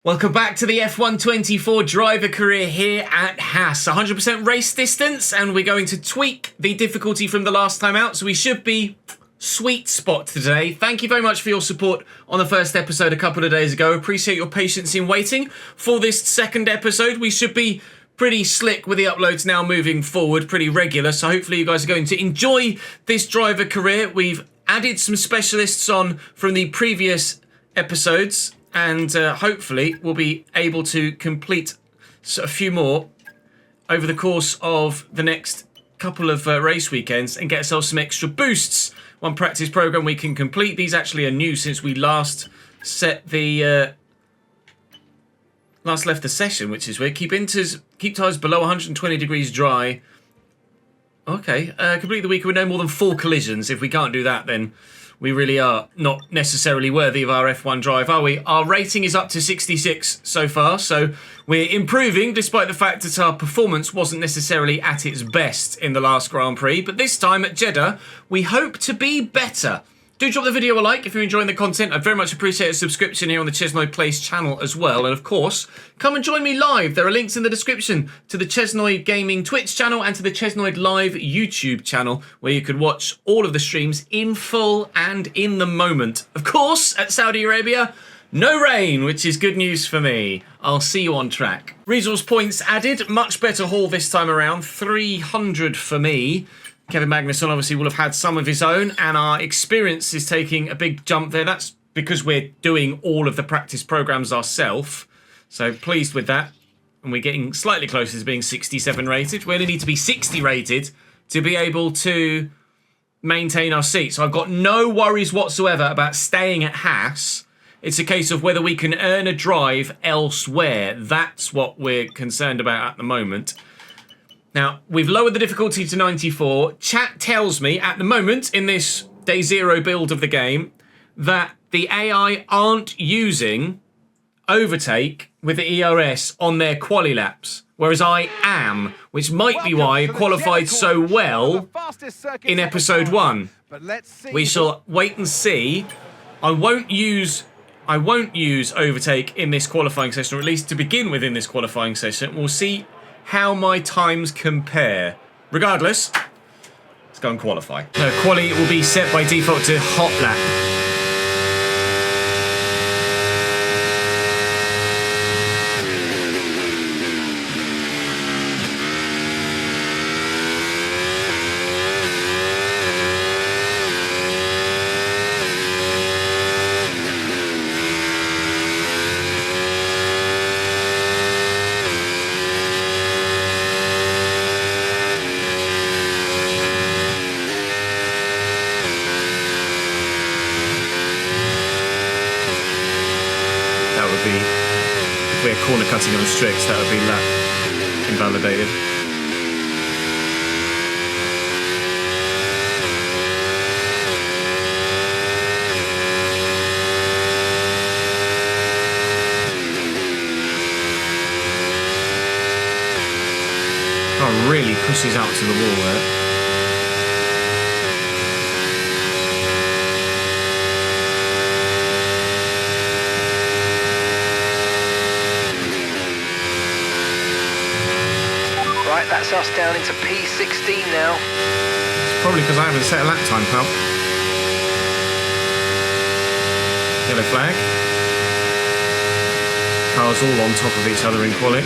Welcome back to the F124 driver career here at Haas. 100% race distance, and we're going to tweak the difficulty from the last time out, so we should be sweet spot today. Thank you very much for your support on the first episode a couple of days ago. Appreciate your patience in waiting for this second episode. We should be pretty slick with the uploads now moving forward, pretty regular, so hopefully you guys are going to enjoy this driver career. We've added some specialists on from the previous episodes, and hopefully we'll be able to complete a few more over the course of the next couple of race weekends and get ourselves some extra boosts. One practice program we can complete. These actually are new since we last set the last left the session, which is weird. Keep tires below 120 degrees dry. Okay, complete the week with no more than 4 collisions. If we can't do that, then we really are not necessarily worthy of our F1 drive, are we? Our rating is up to 66 so far, so we're improving despite the fact that our performance wasn't necessarily at its best in the last Grand Prix. But this time at Jeddah, we hope to be better. Do drop the video a like if you're enjoying the content. I'd very much appreciate a subscription here on the ChesnoidPlays channel as well. And of course, come and join me live. There are links in the description to the Chesnoid Gaming Twitch channel and to the Chesnoid Live YouTube channel, where you could watch all of the streams in full and in the moment. Of course, at Saudi Arabia, no rain, which is good news for me. I'll see you on track. Resource points added. Much better haul this time around. 300 for me. Kevin Magnusson obviously will have had some of his own, and our experience is taking a big jump there. That's because we're doing all of the practice programs ourselves. So pleased with that. And we're getting slightly closer to being 67 rated. We only need to be 60 rated to be able to maintain our seat. So I've got no worries whatsoever about staying at Haas. It's a case of whether we can earn a drive elsewhere. That's what we're concerned about at the moment. Now, we've lowered the difficulty to 94. Chat tells me at the moment, in this day 0 build of the game, that the AI aren't using overtake with the ERS on their quali laps, whereas I am, which might be why I qualified so well in episode 1. We shall wait and see. I won't use overtake in this qualifying session, or at least to begin with in this qualifying session. We'll see how my times compare. Regardless, let's go and qualify. Quali will be set by default to hot lap. If we're corner cutting on Strix, that would be lap invalidated. Oh, really pushes out to the wall there. Right, that's us down into P16 now. It's probably because I haven't set a lap time, pal. Yellow flag. Cars all on top of each other in quali.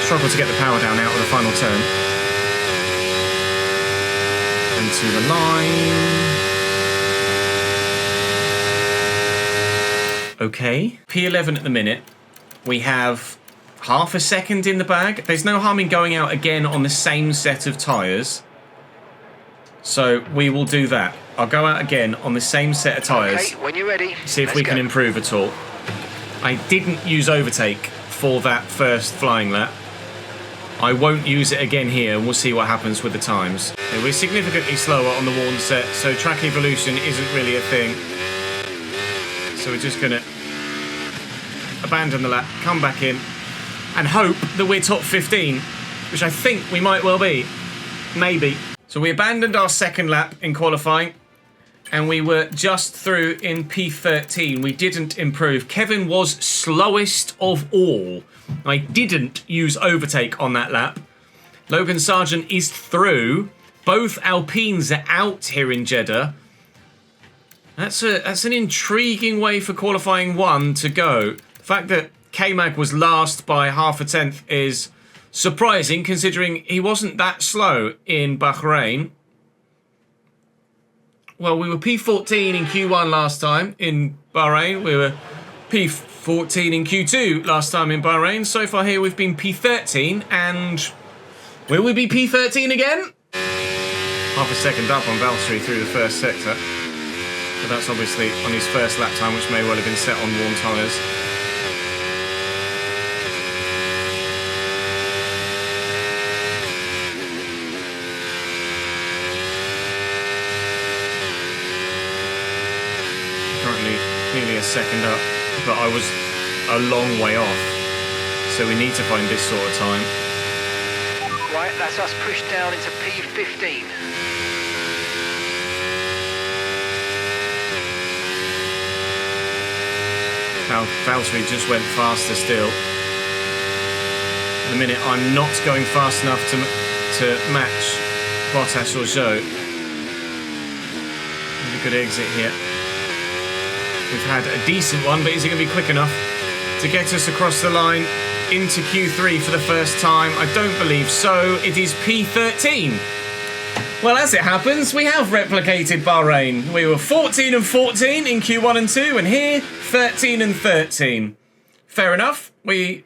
Struggle to get the power down out of the final turn. Into the line. Okay. P11 at the minute. We have half a second in the bag. There's no harm in going out again on the same set of tyres. So we will do that. I'll go out again on the same set of tyres. Okay, when you're ready. See if we can improve at all. I didn't use overtake for that first flying lap. I won't use it again here, and we'll see what happens with the times. Yeah, we're significantly slower on the worn set, so track evolution isn't really a thing. So we're just going to abandon the lap, come back in, and hope that we're top 15, which I think we might well be. Maybe. So we abandoned our second lap in qualifying, and we were just through in P13. We didn't improve. Kevin was slowest of all. I didn't use overtake on that lap. Logan Sargent is through. Both Alpines are out here in Jeddah. That's an intriguing way for qualifying 1 to go. The fact that K-Mag was last by half a tenth is surprising, considering he wasn't that slow in Bahrain. Well, we were P14 in Q1 last time in Bahrain. We were P14 in Q2 last time in Bahrain. So far here we've been P13, and will we be P13 again? Half a second up on Valtteri through the first sector. But that's obviously on his first lap time, which may well have been set on worn tyres. Currently nearly a second up, but I was a long way off. So we need to find this sort of time. Right, that's us pushed down into P15. Now, Valtteri just went faster still. At the minute, I'm not going fast enough to match Bottas or Zhou. A good exit here. We've had a decent one, but is he going to be quick enough to get us across the line into Q3 for the first time? I don't believe so. It is P13. Well, as it happens, we have replicated Bahrain. We were 14 and 14 in Q1 and 2, and here, 13 and 13. Fair enough. We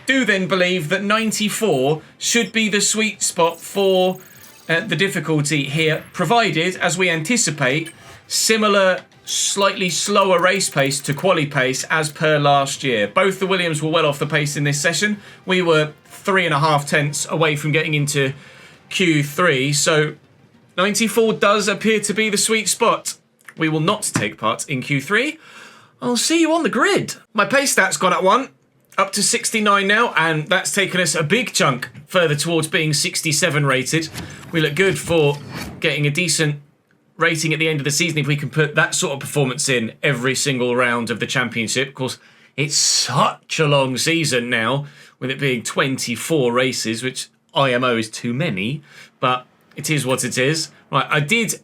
do then believe that 94 should be the sweet spot for the difficulty here, provided, as we anticipate, similar, slightly slower race pace to quali pace as per last year. Both the Williams were well off the pace in this session. We were 3.5 tenths away from getting into Q3, so 94 does appear to be the sweet spot. We will not take part in Q3. I'll see you on the grid. My pace stat's gone up 1, up to 69 now, and that's taken us a big chunk further towards being 67 rated. We look good for getting a decent rating at the end of the season if we can put that sort of performance in every single round of the championship. Of course, it's such a long season now, with it being 24 races, which IMO is too many, but it is what it is. Right, I did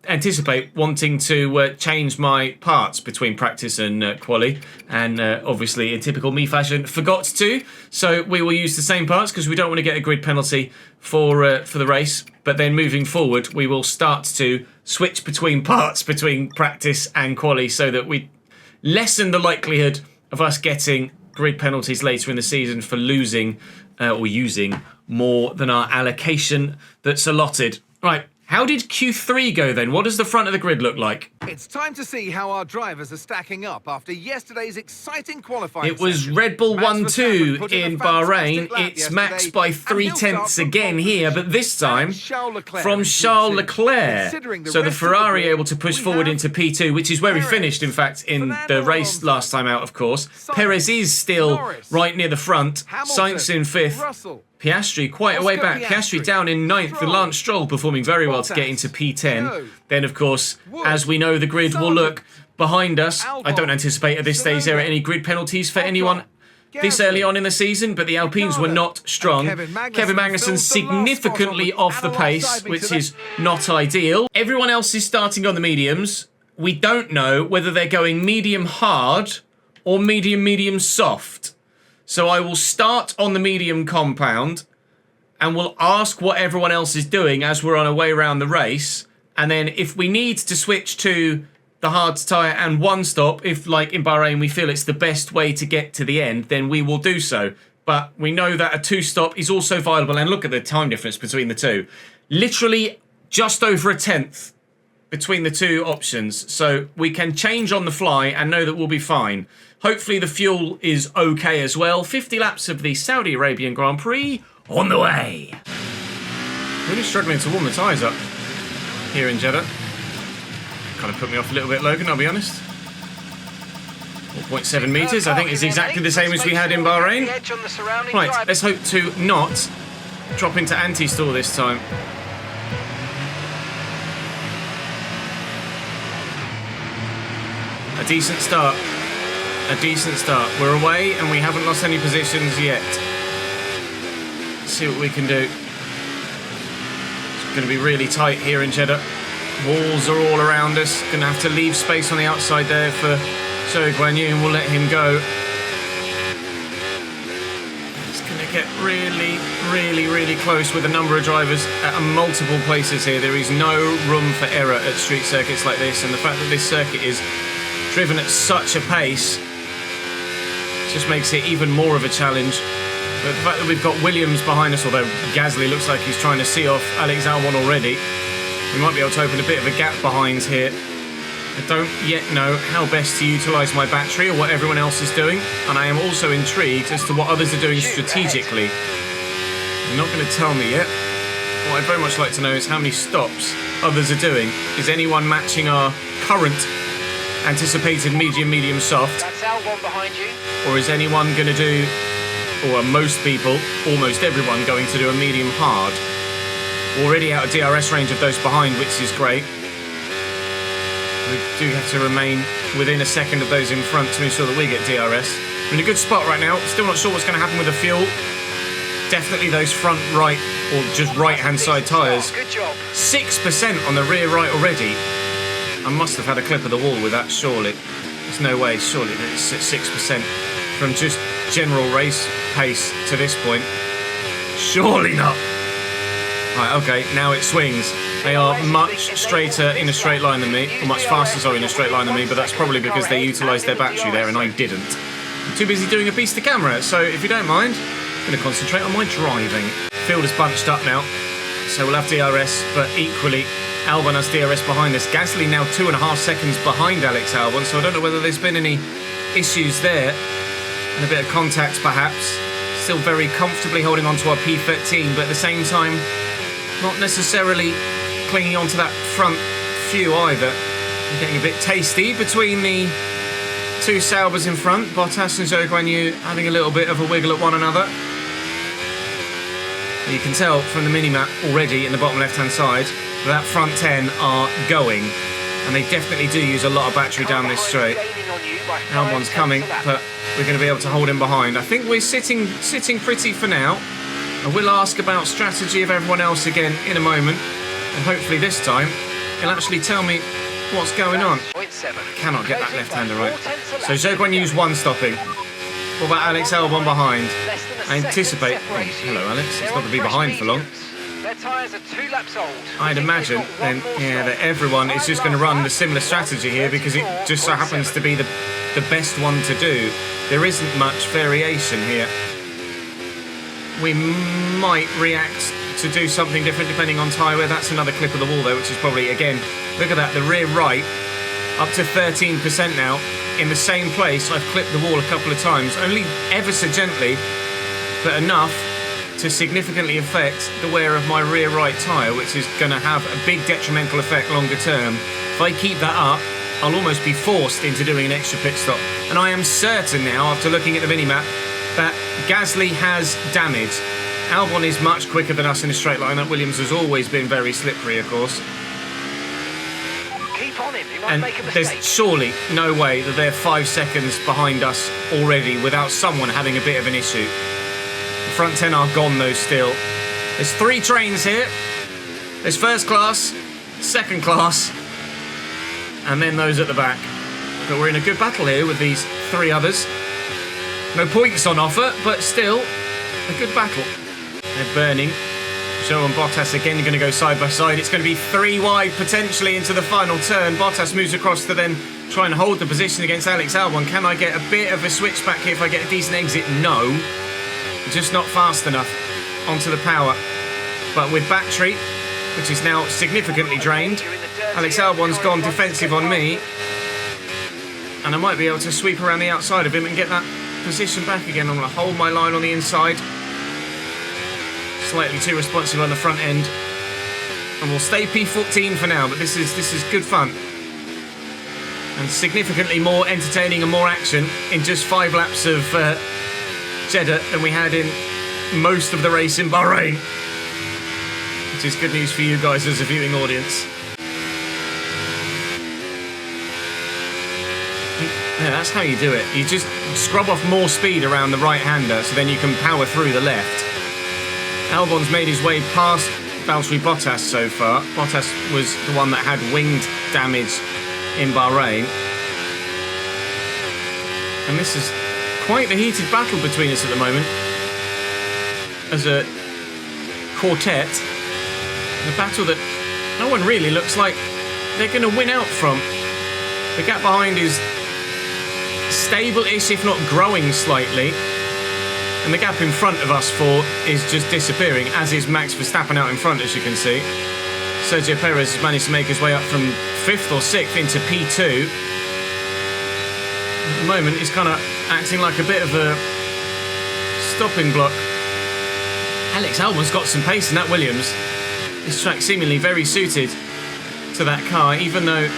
anticipate wanting to change my parts between practice and quali, and obviously in typical me fashion forgot to, so we will use the same parts because we don't want to get a grid penalty for the race. But then moving forward, we will start to switch between parts between practice and quali so that we lessen the likelihood of us getting grid penalties later in the season for losing or using more than our allocation that's allotted. Right, how did Q3 go then? What does the front of the grid look like? It's time to see how our drivers are stacking up after yesterday's exciting qualifying. It was session. Red Bull Max 1-2 Verstappen in put Bahrain. a fantastic lap It's maxed yesterday, by and 3 he'll start tenths from again pole here, position. but this time Charles Leclerc from in Charles P2. Leclerc. Considering the So the rest of the Ferrari grid, able to push we forward have into P2, which is where we Perez, finished, in fact, in Fernando the race Alonso, last time out, of course. Sainz, Perez is still Norris, right near the front. Hamilton, Sainz in 5th. Russell, Piastri quite a way Oscar back. Piastri down in 9th, and Stroll, Lance Stroll performing very well to get Bottas, into P10. Zhou, Then, of course, Wood, as we know, the grid will look behind us. I don't Albon, anticipate at this stage there are any grid penalties for Ocon, anyone this Gasly, early on in the season, but the Alpines were not strong. And Kevin Magnussen fills the last significantly spot on off the the pace, alongside me which today. is not ideal. Everyone else is starting on the mediums. We don't know whether they're going medium hard or medium soft. So I will start on the medium compound and we'll ask what everyone else is doing as we're on our way around the race. And then if we need to switch to the hard tyre and one stop, if like in Bahrain we feel it's the best way to get to the end, then we will do so. But we know that a 2-stop is also viable, and look at the time difference between the two. Literally just over a tenth between the two options. So we can change on the fly and know that we'll be fine. Hopefully the fuel is okay as well. 50 laps of the Saudi Arabian Grand Prix on the way. Really struggling to warm the tyres up here in Jeddah. Kind of put me off a little bit, Logan, I'll be honest. 4.7 metres, I think is exactly the same as we had in Bahrain. Right, let's hope to not drop into anti-stall this time. A decent start. A decent start. We're away and we haven't lost any positions yet. Let's see what we can do. It's going to be really tight here in Jeddah. Walls are all around us. Going to have to leave space on the outside there for Zhou Guanyu, and we'll let him go. It's going to get really, really, really close with a number of drivers at multiple places here. There is no room for error at street circuits like this, and the fact that this circuit is driven at such a pace just makes it even more of a challenge. But the fact that we've got Williams behind us, although Gasly looks like he's trying to see off Alex Albon already, we might be able to open a bit of a gap behind here. I don't yet know how best to utilise my battery or what everyone else is doing, and I am also intrigued as to what others are doing strategically. You're not going to tell me yet. What I'd very much like to know is how many stops others are doing. Is anyone matching our current anticipated medium soft? That's Albon behind you. Or is anyone going to do, or are most people, almost everyone, going to do a medium hard? Already out of DRS range of those behind, which is great. We do have to remain within a second of those in front to ensure that we get DRS. We're in a good spot right now. Still not sure what's going to happen with the fuel. Definitely those front right, or just right-hand side tyres. Good job. 6% on the rear right already. I must have had a clip of the wall with that, surely. There's no way, surely, that it's at 6% from just general race pace to this point. Surely not. Right, okay, now it swings. They are much straighter in a straight line than me, or much faster, sorry, in a straight line than me, but that's probably because they utilised their battery there and I didn't. I'm too busy doing a piece to camera, so if you don't mind, I'm going to concentrate on my driving. Field is bunched up now, so we'll have DRS, but equally, Albon has DRS behind us. Gasly now 2.5 seconds behind Alex Albon, so I don't know whether there's been any issues there. And a bit of contact, perhaps. Still very comfortably holding on to our P13, but at the same time, not necessarily clinging onto that front few either. I'm getting a bit tasty between the two Saubers in front. Bottas and Zhou Guanyu having a little bit of a wiggle at one another. You can tell from the mini-map already in the bottom left-hand side that front 10 are going. And they definitely do use a lot of battery down this straight. Albon's coming, but we're going to be able to hold him behind. I think we're sitting pretty for now. I will ask about strategy of everyone else again in a moment. And hopefully this time, he'll actually tell me what's going on. I cannot get that left-hander right. So Zhou Guanyu's one stopping. What about Alex Albon behind? I anticipate... Oh, hello, Alex. It's not to be behind for long. Their tyres are 2 laps old. I'd imagine then, yeah, that everyone is just going to run the similar strategy here because it just so happens to be the best one to do. There isn't much variation here. We might react to do something different depending on tyre wear. That's another clip of the wall there, which is probably, again, look at that, the rear right up to 13% now. In the same place, I've clipped the wall a couple of times, only ever so gently, but enough to significantly affect the wear of my rear right tyre, which is going to have a big detrimental effect longer term. If I keep that up, I'll almost be forced into doing an extra pit stop. And I am certain now, after looking at the mini-map, that Gasly has damage. Albon is much quicker than us in a straight line. That Williams has always been very slippery, of course. Keep on him, he might And make a mistake. there's surely no way that they're 5 seconds behind us already without someone having a bit of an issue. The front 10 are gone though still. There's 3 trains here. There's first class, second class, and then those at the back. But we're in a good battle here with these 3 others. No points on offer, but still a good battle. They're burning. Zhou and Bottas again going to go side by side. It's going to be 3 wide potentially into the final turn. Bottas moves across to then try and hold the position against Alex Albon. Can I get a bit of a switchback here if I get a decent exit? No. Just not fast enough onto the power. But with battery, which is now significantly drained, Alex Albon's gone defensive on me. And I might be able to sweep around the outside of him and get that position back again. I'm going to hold my line on the inside. Slightly too responsive on the front end. And we'll stay P14 for now, but this is good fun. And significantly more entertaining and more action in just 5 laps of Jeddah than we had in most of the race in Bahrain. Which is good news for you guys as a viewing audience. Yeah, that's how you do it. You just scrub off more speed around the right-hander so then you can power through the left. Albon's made his way past Valtteri Bottas so far. Bottas was the one that had winged damage in Bahrain. And this is quite the heated battle between us at the moment. As a quartet. A battle that no one really looks like they're going to win out from. The gap behind is stable-ish, if not growing slightly. And the gap in front of us four is just disappearing, as is Max Verstappen out in front, as you can see. Sergio Perez has managed to make his way up from 5th or 6th into P2. At the moment, he's kind of acting like a bit of a stopping block. Alex Albon's got some pace in that Williams. This track seemingly very suited to that car, even though...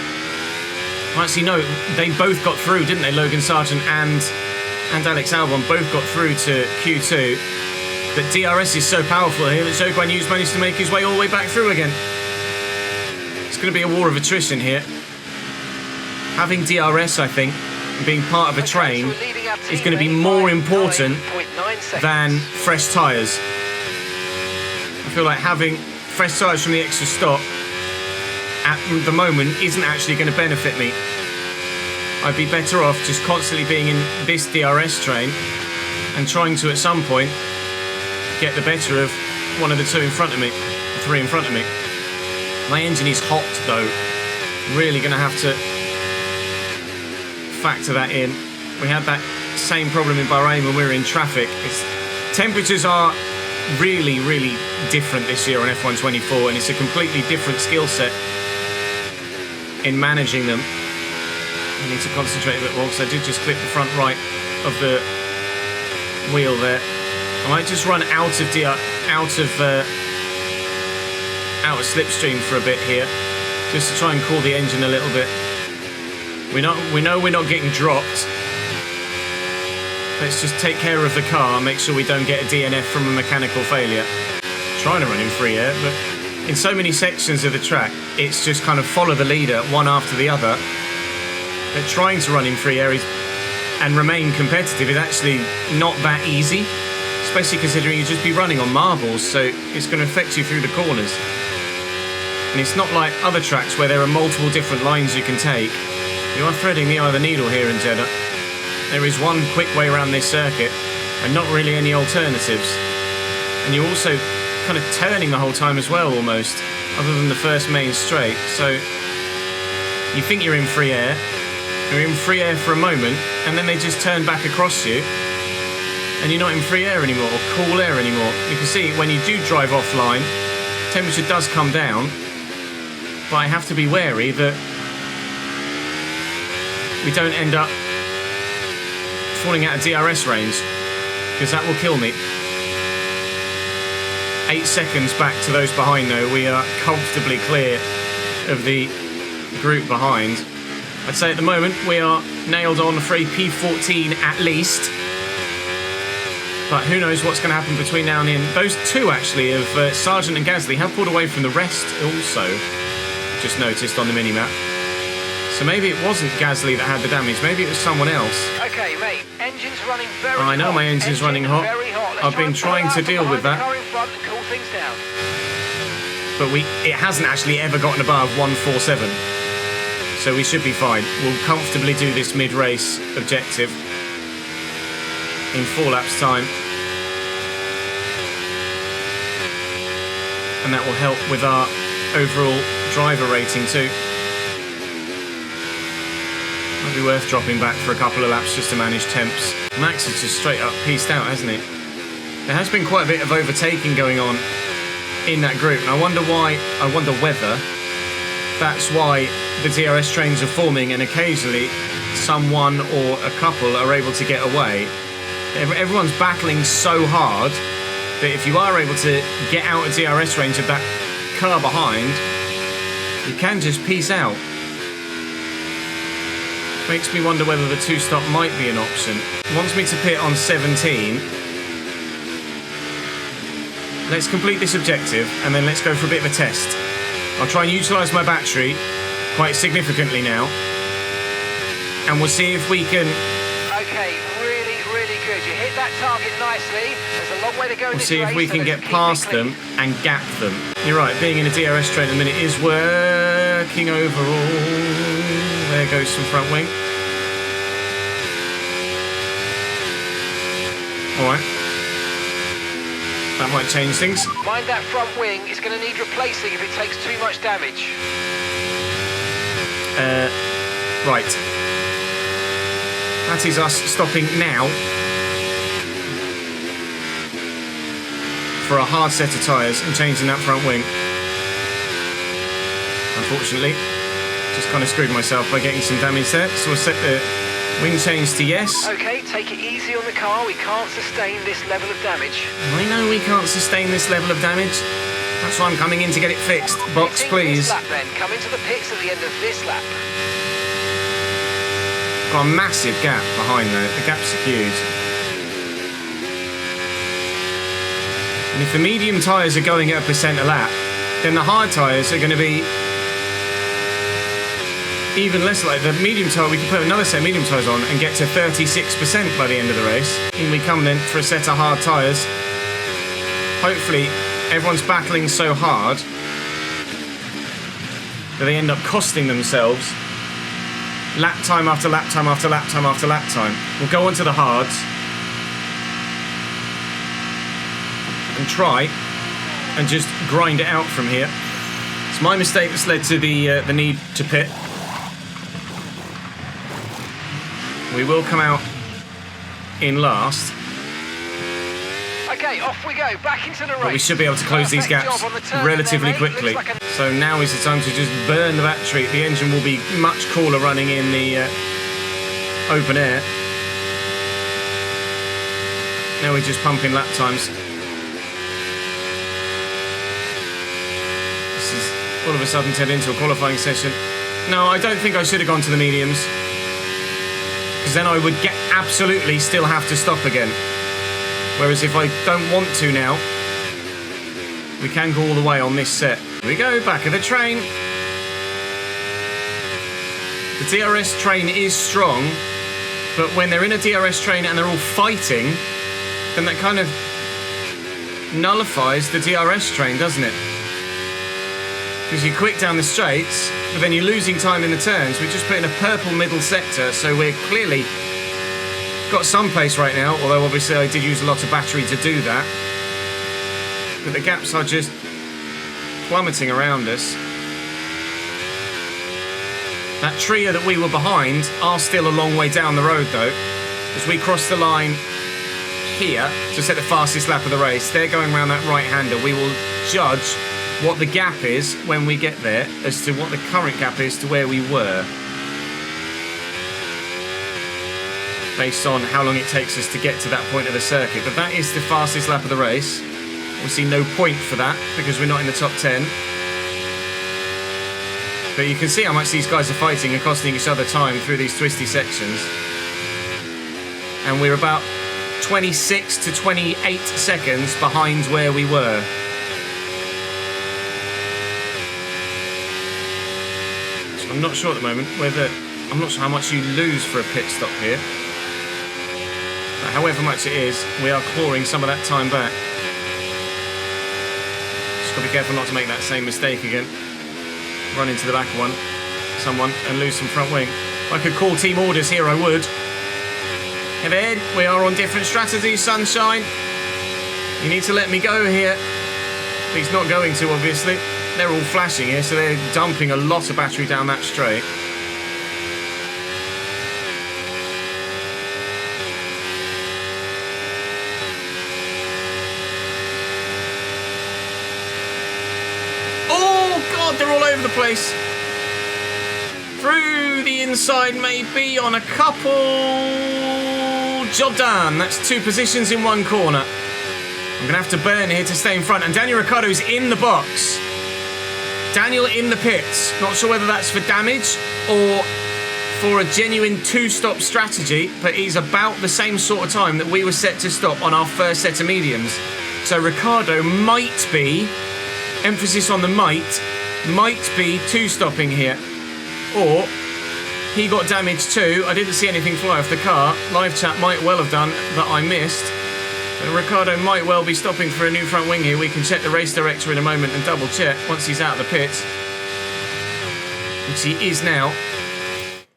Well, actually, no, they both got through, didn't they? Logan Sargent and Alex Albon both got through to Q2. But DRS is so powerful here that Zhou Guan Yu's managed to make his way all the way back through again. It's going to be a war of attrition here. Having DRS, I think, and being part of a train is going to be more important than fresh tyres. I feel like having fresh tyres from the extra stop at the moment isn't actually going to benefit me. I'd be better off just constantly being in this DRS train and trying to, at some point, get the better of one of the two in front of me, the three in front of me. My engine is hot, though. Really going to have to factor that in. We had that same problem in Bahrain when we were in traffic. Temperatures are really, really different this year on F1 24, and it's a completely different skill set in managing them. I need to concentrate a bit more because I did just clip the front right of the wheel there. I might just run out of slipstream for a bit here, just to try and cool the engine a little bit. We know we're not getting dropped. Let's just take care of the car and make sure we don't get a DNF from a mechanical failure. Trying to run in free air, but in so many sections of the track, it's just kind of follow the leader one after the other. But trying to run in free air and remain competitive is actually not that easy, especially considering you just be running on marbles, so it's going to affect you through the corners. And it's not like other tracks where there are multiple different lines you can take. You are threading the eye of the needle here in Jeddah. There is one quick way around this circuit and not really any alternatives. And you're also kind of turning the whole time as well, almost, other than the first main straight. So you think you're in free air. You're in free air for a moment, and then they just turn back across you, and you're not in free air anymore, or cool air anymore. You can see when you do drive offline, temperature does come down, but I have to be wary that we don't end up falling out of DRS range, because that will kill me. 8 seconds back to those behind, though. We are comfortably clear of the group behind. I'd say at the moment we are nailed on for a P14 at least. But who knows what's going to happen between now and then. Those two, actually, of Sargent and Gasly have pulled away from the rest also. Just noticed on the minimap. So maybe it wasn't Gasly that had the damage. Maybe it was someone else. Okay, mate. Engine's running very hot. I know my engine's running hot. I've been trying to deal with that. Cool things down. But it hasn't actually ever gotten above 147. So we should be fine. We'll comfortably do this mid-race objective in 4 laps time. And that will help with our overall driver rating too. Might be worth dropping back for a couple of laps just to manage temps. Max has just straight up pieced out, hasn't he? There has been quite a bit of overtaking going on in that group, and I wonder whether that's why the DRS trains are forming, and occasionally someone or a couple are able to get away. Everyone's battling so hard that if you are able to get out of DRS range of that car behind, you can just piece out. Makes me wonder whether the 2-stop might be an option. It wants me to pit on 17. Let's complete this objective and then let's go for a bit of a test. I'll try and utilise my battery quite significantly now and we'll see if we can... Okay, really, really good. You hit that target nicely. There's a long way to go in We'll this see if race, we so can let's get keep it past clean. them and gap them. You're right, being in a DRS train at the minute is working overall. There goes some front wing. Alright. That might change things. Mind that front wing. It's going to need replacing if it takes too much damage. Right. That is us stopping now for a hard set of tyres and changing that front wing. Unfortunately, just kind of screwed myself by getting some damage there. So we'll set the wing change to yes. Okay, take it easy on the car. We can't sustain this level of damage. I know we can't sustain this level of damage. That's why I'm coming in to get it fixed. Box, please. This lap, then. Come into the pits at the end of this lap. Got a massive gap behind though. The gaps are huge. And if the medium tyres are going at a percent a lap, then the hard tyres are going to be even less. Like the medium tyre, we can put another set of medium tyres on and get to 36% by the end of the race. In we come then for a set of hard tyres. Hopefully everyone's battling so hard that they end up costing themselves lap time after lap time after lap time after lap time. We'll go on to the hards and try and just grind it out from here. It's my mistake that's led to the need to pit. We will come out in last. Okay, off we go. Back into the race. But we should be able to close these Perfect gaps job on the turn relatively there, mate. quickly. Looks like So now is the time to just burn the battery. The engine will be much cooler running in the open air. Now we're just pumping lap times. This is all of a sudden turned into a qualifying session. No, I don't think I should have gone to the mediums, because then I would absolutely still have to stop again. Whereas if I don't want to now, we can go all the way on this set. Here we go, back of the train. The DRS train is strong, but when they're in a DRS train and they're all fighting, then that kind of nullifies the DRS train, doesn't it? Because you're quick down the straights, but then you're losing time in the turns. We're just put in a purple middle sector, so we're clearly got some pace right now, although obviously I did use a lot of battery to do that. But the gaps are just plummeting around us. That trio that we were behind are still a long way down the road though. As we cross the line here to set the fastest lap of the race, they're going around that right-hander. We will judge what the gap is when we get there as to what the current gap is to where we were, based on how long it takes us to get to that point of the circuit. But that is the fastest lap of the race. Obviously no point for that because we're not in the top 10. But you can see how much these guys are fighting and costing each other time through these twisty sections. And we're about 26 to 28 seconds behind where we were. So I'm not sure at the moment whether... I'm not sure how much you lose for a pit stop here. But however much it is, we are clawing some of that time back. Just got to be careful not to make that same mistake again. Run into the back of someone, and lose some front wing. If I could call team orders here, I would. Head ahead, we are on different strategies, sunshine. You need to let me go here. But he's not going to, obviously. They're all flashing here, so they're dumping a lot of battery down that straight. They're all over the place. Through the inside, maybe, on a couple. Job done. That's 2 positions in 1 corner. I'm going to have to burn here to stay in front. And Daniel Ricciardo's in the box. Daniel in the pits. Not sure whether that's for damage or for a genuine 2-stop strategy, but he's about the same sort of time that we were set to stop on our first set of mediums. So Ricciardo might be, emphasis on the might be 2-stopping here, or he got damaged too. I didn't see anything fly off the car. Live chat might well have done that I missed. And Ricciardo might well be stopping for a new front wing here. We can check the race director in a moment and double check once he's out of the pits. Which he is now.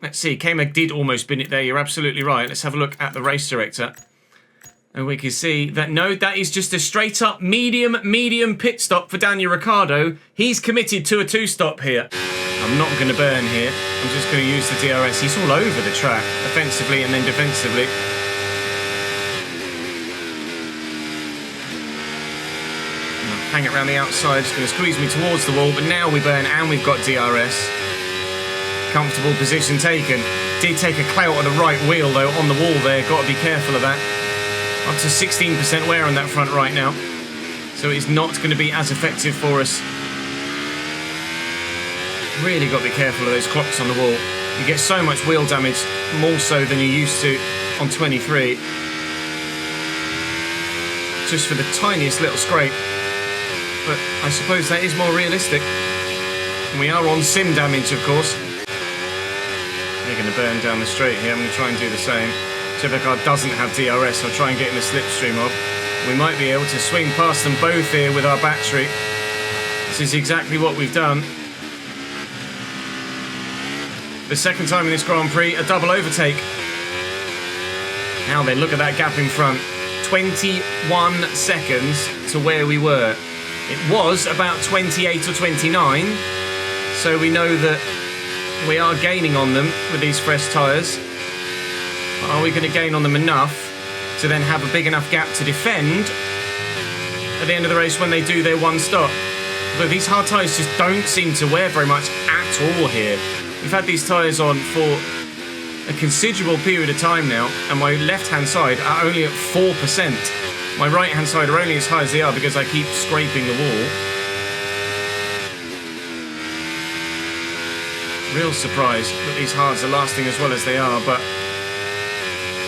Let's see, Kamer did almost bin it there. You're absolutely right. Let's have a look at the race director. And we can see that, no, that is just a straight up medium pit stop for Daniel Ricciardo. He's committed to a 2-stop here. I'm not going to burn here. I'm just going to use the DRS. He's all over the track, offensively and then defensively. Hang it around the outside, it's going to squeeze me towards the wall, but now we burn and we've got DRS. Comfortable position taken. Did take a clout on the right wheel though, on the wall there, got to be careful of that. Up to 16% wear on that front right now, so it's not going to be as effective for us. Really got to be careful of those clocks on the wall. You get so much wheel damage, more so than you used to on 23. Just for the tiniest little scrape. But I suppose that is more realistic. And we are on sim damage, of course. We're going to burn down the straight here. I'm going to try and do the same. Whichever car doesn't have DRS, I'll try and get in the slipstream of. We might be able to swing past them both here with our battery. This is exactly what we've done. The second time in this Grand Prix, a double overtake. Now then, look at that gap in front. 21 seconds to where we were. It was about 28 or 29, so we know that we are gaining on them with these fresh tyres. Are we going to gain on them enough to then have a big enough gap to defend at the end of the race when they do their 1 stop? But these hard tyres just don't seem to wear very much at all here. We've had these tyres on for a considerable period of time now, and my left-hand side are only at 4%. My right-hand side are only as high as they are because I keep scraping the wall. Real surprise that these hards are lasting as well as they are, but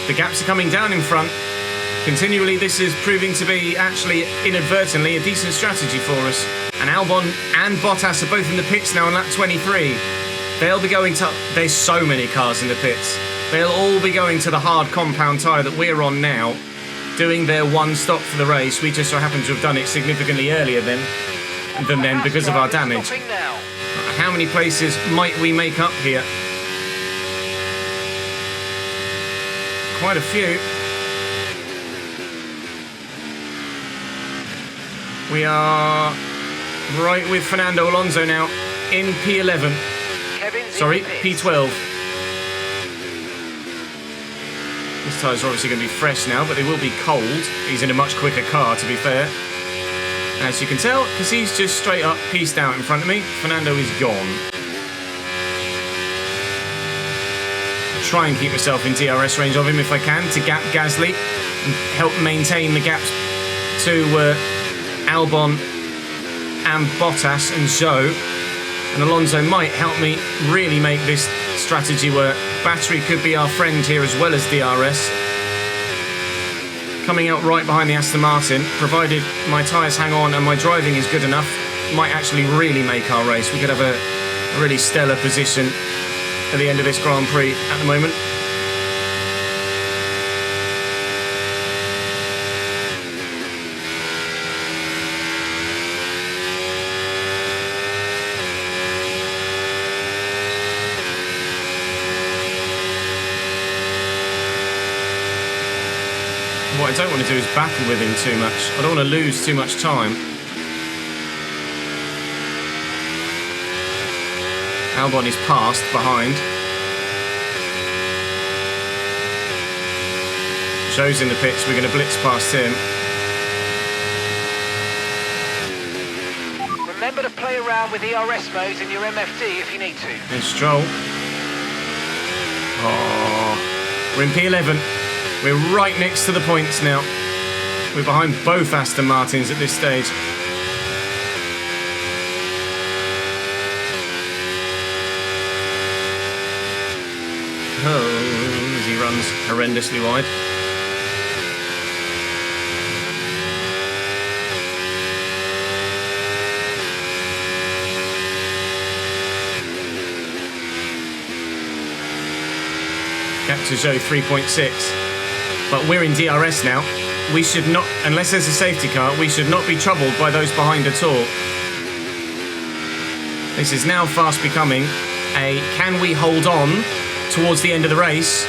the gaps are coming down in front. Continually, this is proving to be actually inadvertently a decent strategy for us. And Albon and Bottas are both in the pits now on lap 23. They'll be going to... There's so many cars in the pits. They'll all be going to the hard compound tyre that we're on now, doing their 1 stop for the race. We just so happen to have done it significantly earlier than then because of our damage. How many places might we make up here? Quite a few. We are right with Fernando Alonso now in P11. Sorry, P12. His tyres are obviously going to be fresh now, but they will be cold. He's in a much quicker car, to be fair. As you can tell, because he's just straight up pieced out in front of me, Fernando is gone. Try and keep myself in DRS range of him if I can, to gap Gasly and help maintain the gaps to Albon and Bottas and Zhou. And Alonso might help me really make this strategy work. Battery could be our friend here as well as DRS. Coming out right behind the Aston Martin, provided my tyres hang on and my driving is good enough, might actually really make our race. We could have a really stellar position at the end of this Grand Prix at the moment. What I don't want to do is battle with him too much. I don't want to lose too much time. Albon is passed behind. Zhou's in the pits. We're going to blitz past him. Remember to play around with ERS modes in your MFD if you need to. There's Stroll. Oh, we're in P11. We're right next to the points now. We're behind both Aston Martins at this stage. Oh, as he runs horrendously wide. to show 3.6. But we're in DRS now. We should not, unless there's a safety car, we should not be troubled by those behind at all. This is now fast becoming a can we hold on towards the end of the race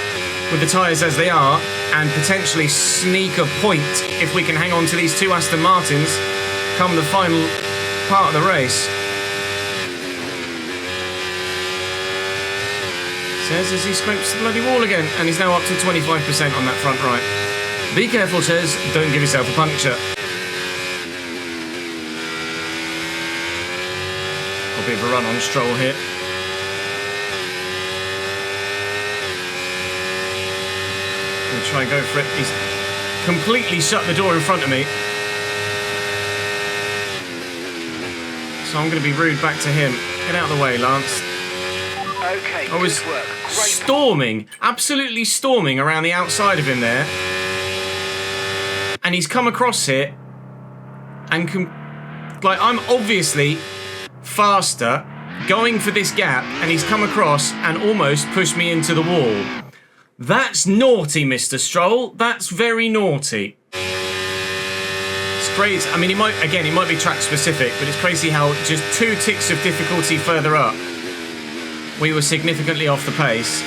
with the tyres as they are and potentially sneak a point if we can hang on to these two Aston Martins come the final part of the race. Says as he scrapes the bloody wall again, and he's now up to 25% on that front right. Be careful, Ches, don't give yourself a puncture. A bit of a run on Stroll here. I'm gonna try and go for it. He's completely shut the door in front of me. So I'm gonna be rude back to him. Get out of the way, Lance. Okay, I was good work. Great. storming, absolutely storming around the outside of him there. And he's come across it and like I'm obviously faster going for this gap and he's come across and almost pushed me into the wall. That's naughty, Mr. Stroll. That's very naughty. It's crazy. I mean, it might be track specific, but it's crazy how just 2 ticks of difficulty further up, we were significantly off the pace.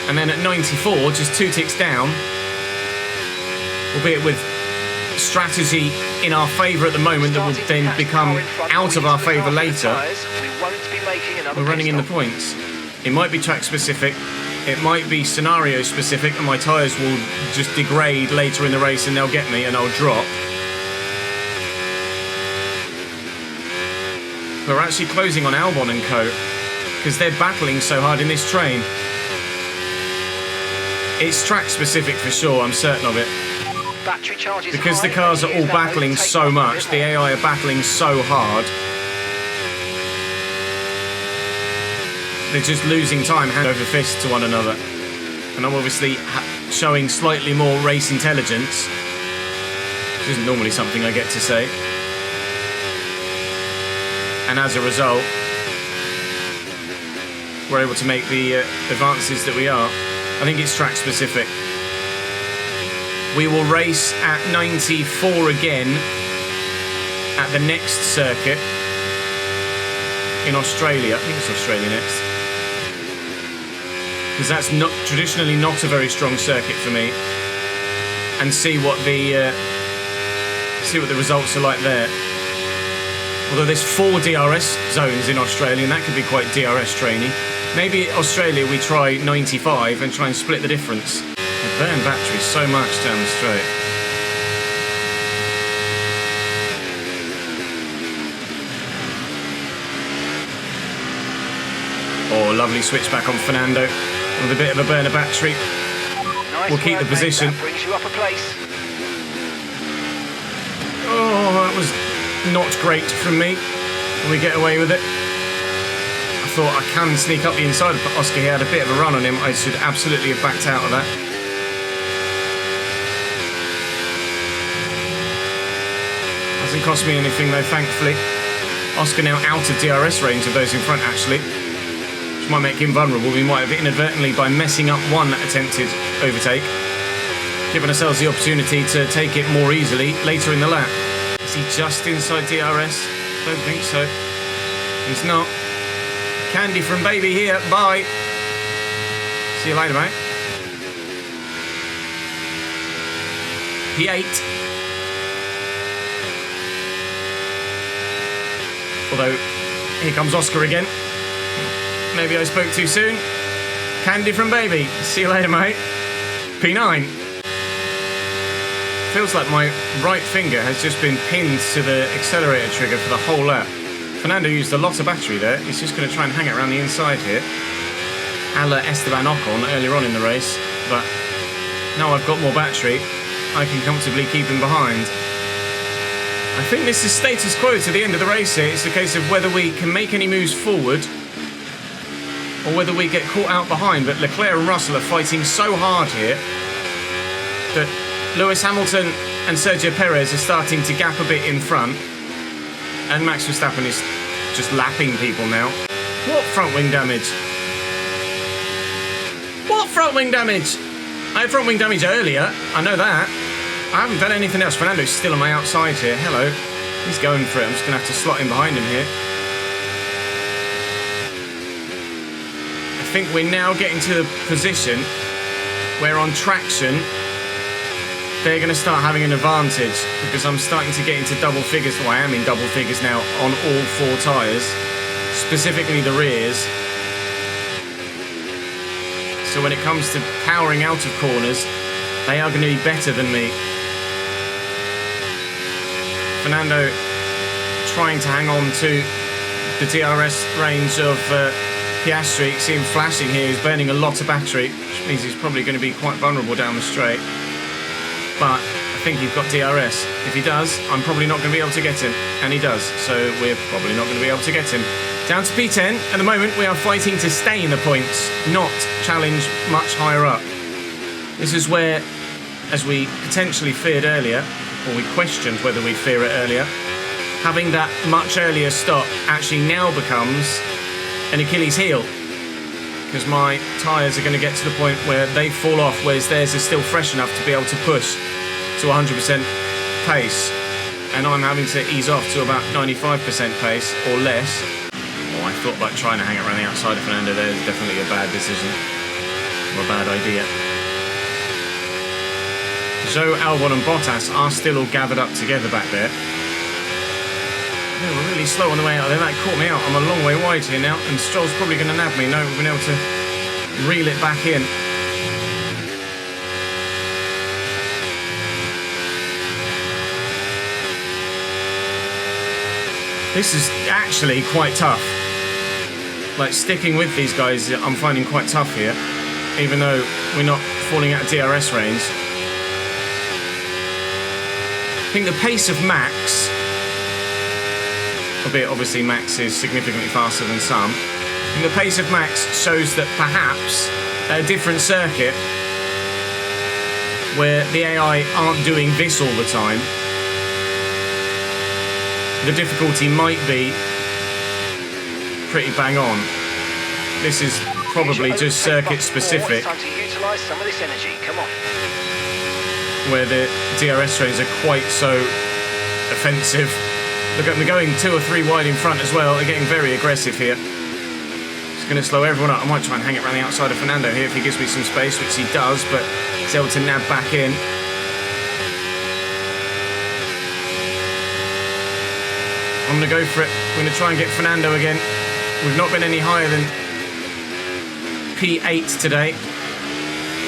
And then at 94, just 2 ticks down, albeit with strategy in our favour at the moment that will then become out of our favour later, we're running in the points. It might be track specific, it might be scenario specific, and my tyres will just degrade later in the race and they'll get me and I'll drop. We're actually closing on Albon and co, because they're battling so hard in this train. It's track specific for sure, I'm certain of it. Battery charge is Because the high, cars are and all use that battling mode to take so off much, a the bit more. AI are battling so hard. They're just losing time hand over fist to one another. And I'm obviously showing slightly more race intelligence, which isn't normally something I get to say. And as a result, we're able to make the advances that we are. I think it's track specific. We will race at 94 again at the next circuit in Australia. I think it's Australia next. Because that's not traditionally not a very strong circuit for me. And see what the results are like there. Although there's 4 DRS zones in Australia, and that could be quite DRS trainy. Maybe Australia we try 95 and try and split the difference. I burn batteries so much down the straight. Oh, lovely switch back on Fernando with a bit of a burner battery. Nice We'll keep work, the position. mate. That brings you up a place. Oh, that was not great from me. We get away with it. I thought I can sneak up the inside, but Oscar, he had a bit of a run on him. I should absolutely have backed out of that. Hasn't cost me anything though, thankfully. Oscar now out of DRS range of those in front, actually, which might make him vulnerable. We might have inadvertently, by messing up one attempted overtake, given ourselves the opportunity to take it more easily later in the lap. Is he just inside DRS? Don't think so. He's not. Candy from baby here. Bye. See you later, mate. P8. Although, here comes Oscar again. Maybe I spoke too soon. Candy from baby. See you later, mate. P9. Feels like my right finger has just been pinned to the accelerator trigger for the whole lap. Fernando used a lot of battery there. He's just going to try and hang it around the inside here, a la Esteban Ocon earlier on in the race. But now I've got more battery, I can comfortably keep him behind. I think this is status quo to the end of the race here. It's a case of whether we can make any moves forward or whether we get caught out behind. But Leclerc and Russell are fighting so hard here that Lewis Hamilton and Sergio Perez are starting to gap a bit in front. And Max Verstappen is just lapping people now. What front wing damage? What front wing damage? I had front wing damage earlier. I know that. I haven't done anything else. Fernando's still on my outside here. Hello. He's going for it. I'm just going to have to slot in behind him here. I think we're now getting to the position where on traction, they're going to start having an advantage because I'm starting to get into double figures. Well, I am in double figures now on all 4 tyres, specifically the rears. So when it comes to powering out of corners, they are going to be better than me. Fernando trying to hang on to the DRS range of Piastri. See him flashing here. He's burning a lot of battery, which means he's probably going to be quite vulnerable down the straight. But I think he's got DRS. If he does, I'm probably not going to be able to get him. And he does, so we're probably not going to be able to get him. Down to P10. At the moment, we are fighting to stay in the points, not challenge much higher up. This is where, as we potentially feared earlier, or we questioned whether we'd fear it earlier, having that much earlier stop actually now becomes an Achilles heel. Because my tyres are going to get to the point where they fall off, whereas theirs is still fresh enough to be able to push to 100% pace. And I'm having to ease off to about 95% pace or less. Oh, I thought like trying to hang around the outside of Fernando there is definitely a bad decision. Or a bad idea. Zhou, Albon and Bottas are still all gathered up together back there. They were really slow on the way out there. That caught me out. I'm a long way wide here now, and Stroll's probably going to nab me. No, we've been able to reel it back in. This is actually quite tough. Like, sticking with these guys, I'm finding quite tough here, even though we're not falling out of DRS range. I think the pace of Max, albeit obviously Max is significantly faster than some, and the pace of Max shows that perhaps a different circuit where the AI aren't doing this all the time, the difficulty might be pretty bang on. This is probably just circuit specific, Time to utilise some of this energy. Come on. where the DRS trains are quite so offensive. Look at them going 2 or 3 wide in front as well. They're getting very aggressive here. It's going to slow everyone up. I might try and hang it around the outside of Fernando here if he gives me some space, which he does, but he's able to nab back in. I'm going to go for it. I'm going to try and get Fernando again. We've not been any higher than P8 today.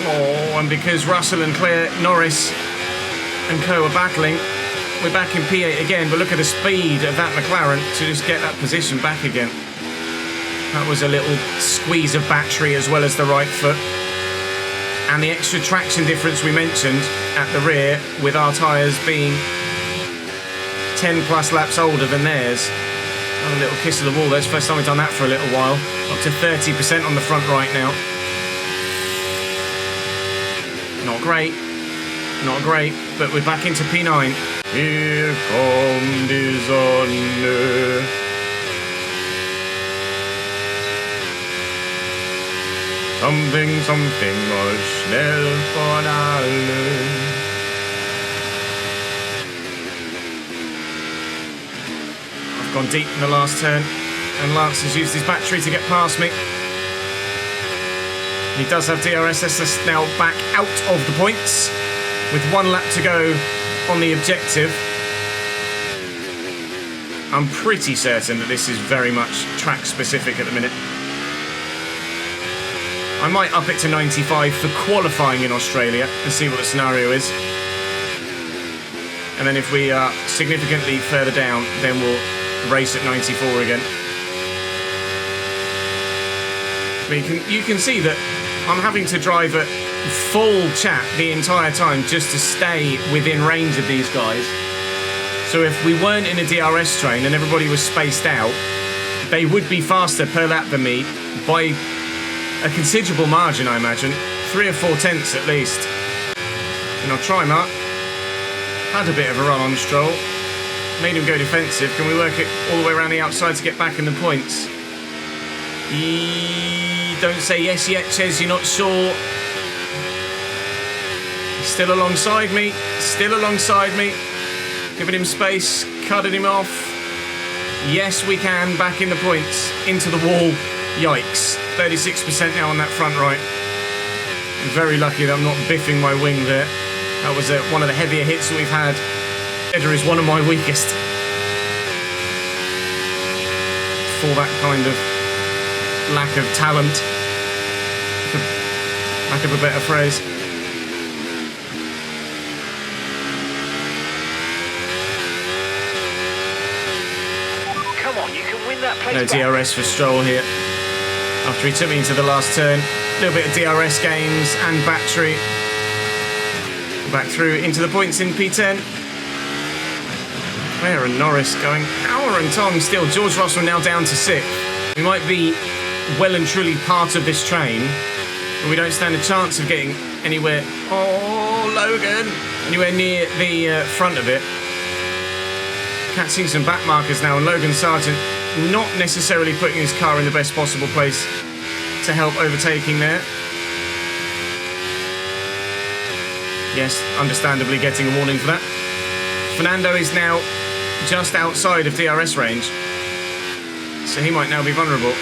Oh, and because Russell and Claire Norris and co are battling, we're back in P8 again. But look at the speed of that McLaren to just get that position back again. That was a little squeeze of battery as well as the right foot. And the extra traction difference we mentioned at the rear, with our tyres being 10 plus laps older than theirs. Oh, a little kiss of the wall. That's the first time we've done that for a little while. Up to 30% on the front right now. Not great. Not great, but we're back into P9. Here kommt die Sonne. Something, something mal schnell von allen. I've gone deep in the last turn, and Lance has used his battery to get past me. He does have DRS. That's now back out of the points with 1 lap to go on the objective. I'm pretty certain that this is very much track specific at the minute. I might up it to 95 for qualifying in Australia and see what the scenario is. And then if we are significantly further down, then we'll race at 94 again. But you can see that I'm having to drive at full chat the entire time just to stay within range of these guys. So if we weren't in a DRS train and everybody was spaced out, they would be faster per lap than me by a considerable margin, I imagine. 3 or 4 tenths at least. And I'll try, Mark. Had a bit of a run on Stroll. Made him go defensive. Can we work it all the way around the outside to get back in the points? You don't say yes yet, Ches, you're not sure. He's still alongside me. Still alongside me. Giving him space, cutting him off. Yes, we can. Back in the points. Into the wall. Yikes. 36% now on that front right. I'm very lucky that I'm not biffing my wing there. That was one of the heavier hits that we've had. Header is one of my weakest. For that kind of lack of talent. Lack of a better phrase. Come on, you can win that place No back. DRS for Stroll here. After he took me into the last turn. A little bit of DRS gains and battery. Back through into the points in P10. Claire and Norris going hour and Tom still. George Russell now down to 6th. We might be well and truly part of this train, but we don't stand a chance of getting anywhere. Oh, Logan! Anywhere near the front of it. Catching some back markers now, and Logan Sargent not necessarily putting his car in the best possible place to help overtaking there. Yes, understandably getting a warning for that. Fernando is now just outside of DRS range, so he might now be vulnerable.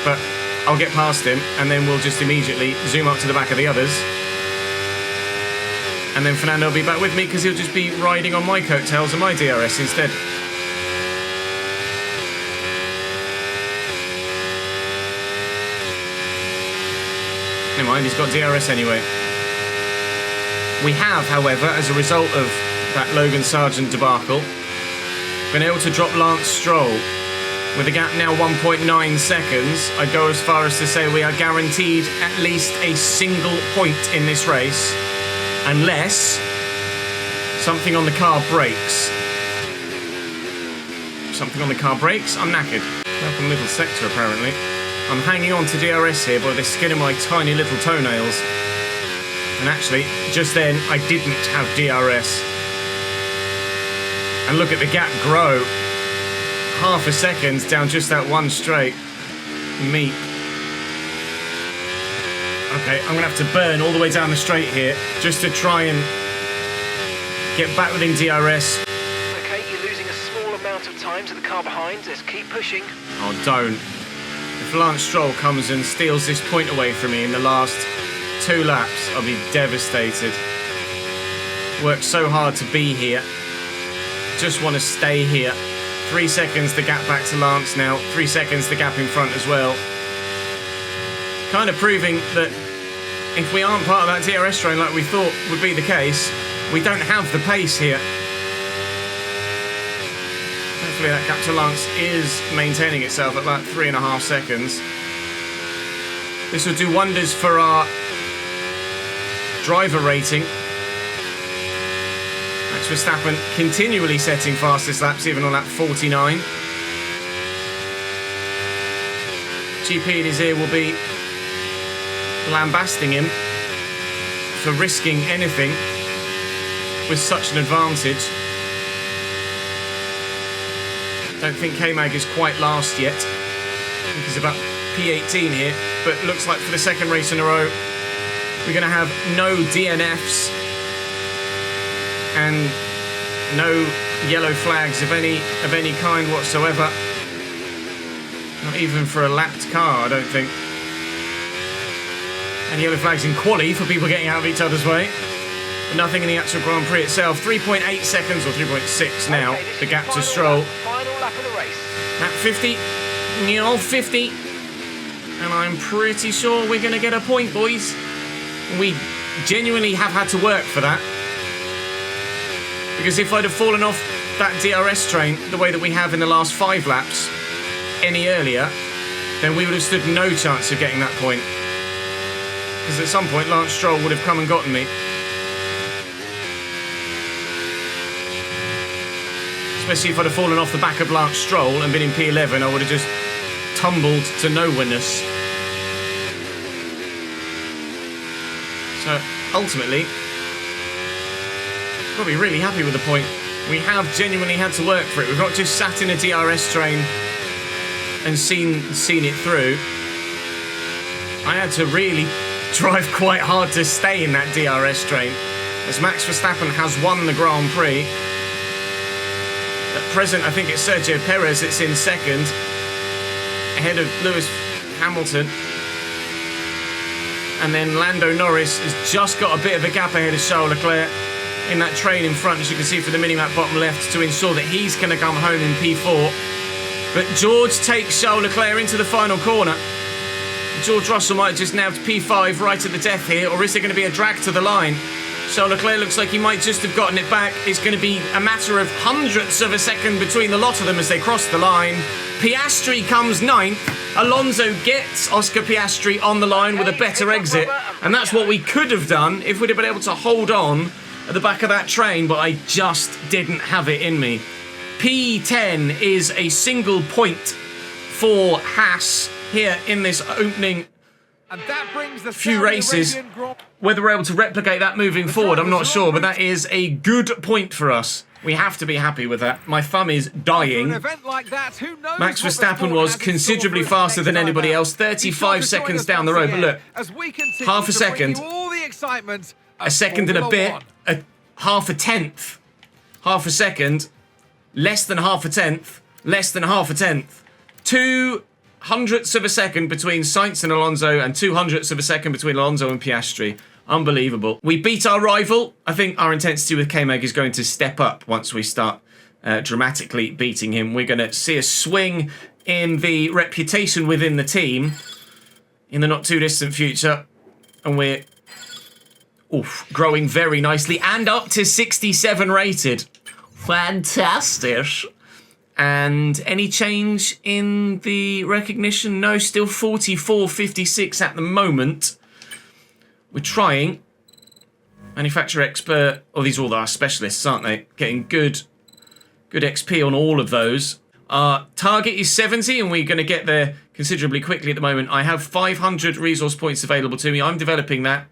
But I'll get past him, and then we'll just immediately zoom up to the back of the others. And then Fernando will be back with me because he'll just be riding on my coattails and my DRS instead. Never mind, he's got DRS anyway. We have, however, as a result of that Logan Sargent debacle, been able to drop Lance Stroll. With the gap now 1.9 seconds, I'd go as far as to say we are guaranteed at least a single point in this race, unless something on the car breaks. Something on the car breaks? I'm knackered. Welcome middle sector, apparently. I'm hanging on to DRS here by the skin of my tiny little toenails. And actually, just then, I didn't have DRS. And look at the gap grow. Half a second down just that one straight. Meep. Okay, I'm going to have to burn all the way down the straight here just to try and get back within DRS. Okay, you're losing a small amount of time to the car behind. Just keep pushing. Oh, don't. If Lance Stroll comes and steals this point away from me in the last 2 laps, I'll be devastated. Worked so hard to be here. Just want to stay here. 3 seconds the gap back to Lance now. 3 seconds the gap in front as well. Kind of proving that if we aren't part of that DRS train like we thought would be the case, we don't have the pace here. Hopefully that gap to Lance is maintaining itself at about 3.5 seconds. This will do wonders for our driver rating. Max Verstappen continually setting fastest laps, even on lap 49. GP in his ear will be lambasting him for risking anything with such an advantage. Don't think K-Mag is quite last yet. I think he's about P18 here, but looks like for the second race in a row, we're going to have no DNFs and no yellow flags of any kind whatsoever. Not even for a lapped car, I don't think. And yellow flags in quali for people getting out of each other's way. But nothing in the actual Grand Prix itself. 3.8 seconds, or 3.6 now, Okay, the gap to final Stroll. lap, final lap of the race. At 50, 50. And I'm pretty sure we're going to get a point, boys. We genuinely have had to work for that. Because if I'd have fallen off that DRS train the way that we have in the last 5 laps any earlier, then we would have stood no chance of getting that point. Because at some point Lance Stroll would have come and gotten me. Especially if I'd have fallen off the back of Lance Stroll and been in P11, I would have just tumbled to nowhereness. So ultimately, we'll be really happy with the point. We have genuinely had to work for it. We've not just sat in a DRS train and seen it through. I had to really drive quite hard to stay in that DRS train, as Max Verstappen has won the Grand Prix. At present, I think it's Sergio Perez that's in second, ahead of Lewis Hamilton. And then Lando Norris has just got a bit of a gap ahead of Charles Leclerc in that train in front, as you can see from the minimap bottom left, to ensure that he's going to come home in P4. But George takes Charles Leclerc into the final corner. George Russell might just nab P5 right at the death here, or is there going to be a drag to the line? Charles Leclerc looks like he might just have gotten it back. It's going to be a matter of hundredths of a second between the lot of them as they cross the line. Piastri comes ninth. Alonso gets Oscar Piastri on the line with a better exit. And that's what we could have done if we'd have been able to hold on at the back of that train, but I just didn't have it in me. P10 is a single point for Haas here in this opening And that brings the few races. Whether we're able to replicate that moving forward, I'm not sure, but that is a good point for us. We have to be happy with that. My thumb is dying. Max Verstappen was considerably faster than anybody else, 35 seconds down the road. But look, half a second, a second and a bit, half a tenth, half a second, less than half a tenth, less than half a tenth. 200ths of a second between Sainz and Alonso, and 200ths of a second between Alonso and Piastri. Unbelievable. We beat our rival. I think our intensity with K-Mag is going to step up once we start dramatically beating him. We're going to see a swing in the reputation within the team in the not too distant future. And we're growing very nicely, and up to 67 rated. Fantastic. And any change in the recognition? No, still 44.56 at the moment. We're trying. Manufacturer expert. Oh, these are all our specialists, aren't they? Getting good XP on all of those. Our target is 70, and we're going to get there considerably quickly at the moment. I have 500 resource points available to me. I'm developing that.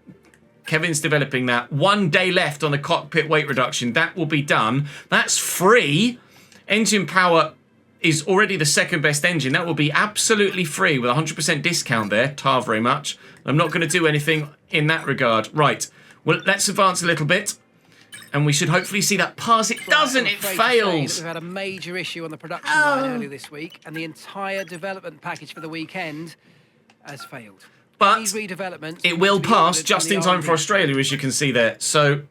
Kevin's developing that. 1 day left on the cockpit weight reduction. That will be done. That's free. Engine power is already the second best engine. That will be absolutely free with 100% discount there. Tar very much. I'm not going to do anything in that regard. Right. Well, let's advance a little bit. And we should hopefully see that pass. It doesn't. It fails. We've had a major issue on the production line earlier this week, and the entire development package for the weekend has failed. But it will pass just in time for Australia, as you can see there. So,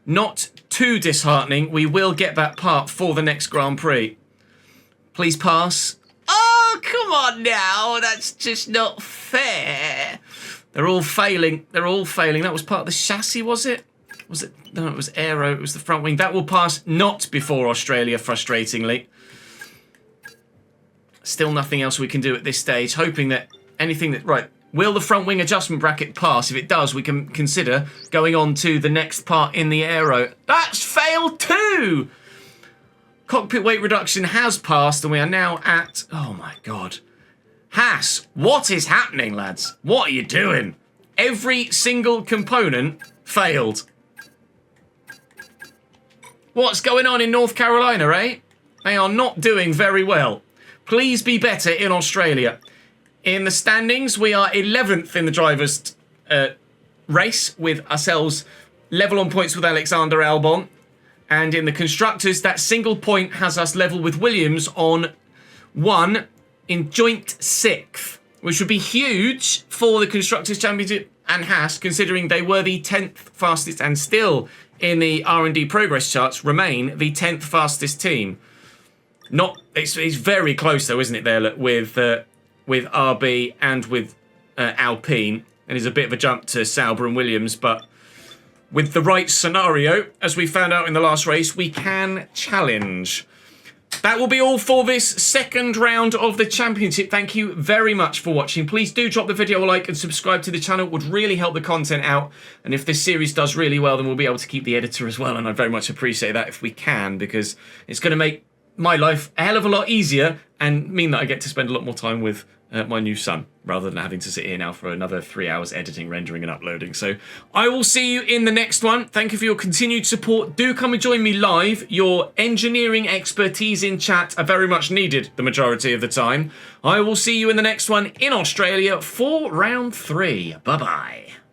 not too disheartening. We will get that part for the next Grand Prix. Please pass. Oh, come on now. That's just not fair. They're all failing. They're all failing. That was part of the chassis, was it? Was it? No, it was aero. It was the front wing. That will pass not before Australia, frustratingly. Still nothing else we can do at this stage. Hoping that anything that... Right. Will the front wing adjustment bracket pass? If it does, we can consider going on to the next part in the aero. That's failed too! Cockpit weight reduction has passed, and we are now at... Oh my god. Haas, what is happening, lads? What are you doing? Every single component failed. What's going on in North Carolina, eh? They are not doing very well. Please be better in Australia. In the standings, we are 11th in the drivers' race, with ourselves level on points with Alexander Albon. And in the constructors, that single point has us level with Williams on 1 in joint 6th, which would be huge for the Constructors' Championship and Haas, considering they were the 10th fastest and still in the R&D progress charts remain the 10th fastest team. It's very close though, isn't it? There with RB and with Alpine, and is a bit of a jump to Sauber and Williams, but with the right scenario, as we found out in the last race, we can challenge. That will be all for this second round of the championship. Thank you very much for watching. Please do drop the video a like and subscribe to the channel. It would really help the content out. And if this series does really well, then we'll be able to keep the editor as well. And I'd very much appreciate that if we can, because it's going to make my life a hell of a lot easier and mean that I get to spend a lot more time with my new son, rather than having to sit here now for another 3 hours editing, rendering, and uploading. So I will see you in the next one. Thank you for your continued support. Do come and join me live. Your engineering expertise in chat are very much needed the majority of the time. I will see you in the next one in Australia for round 3. Bye-bye.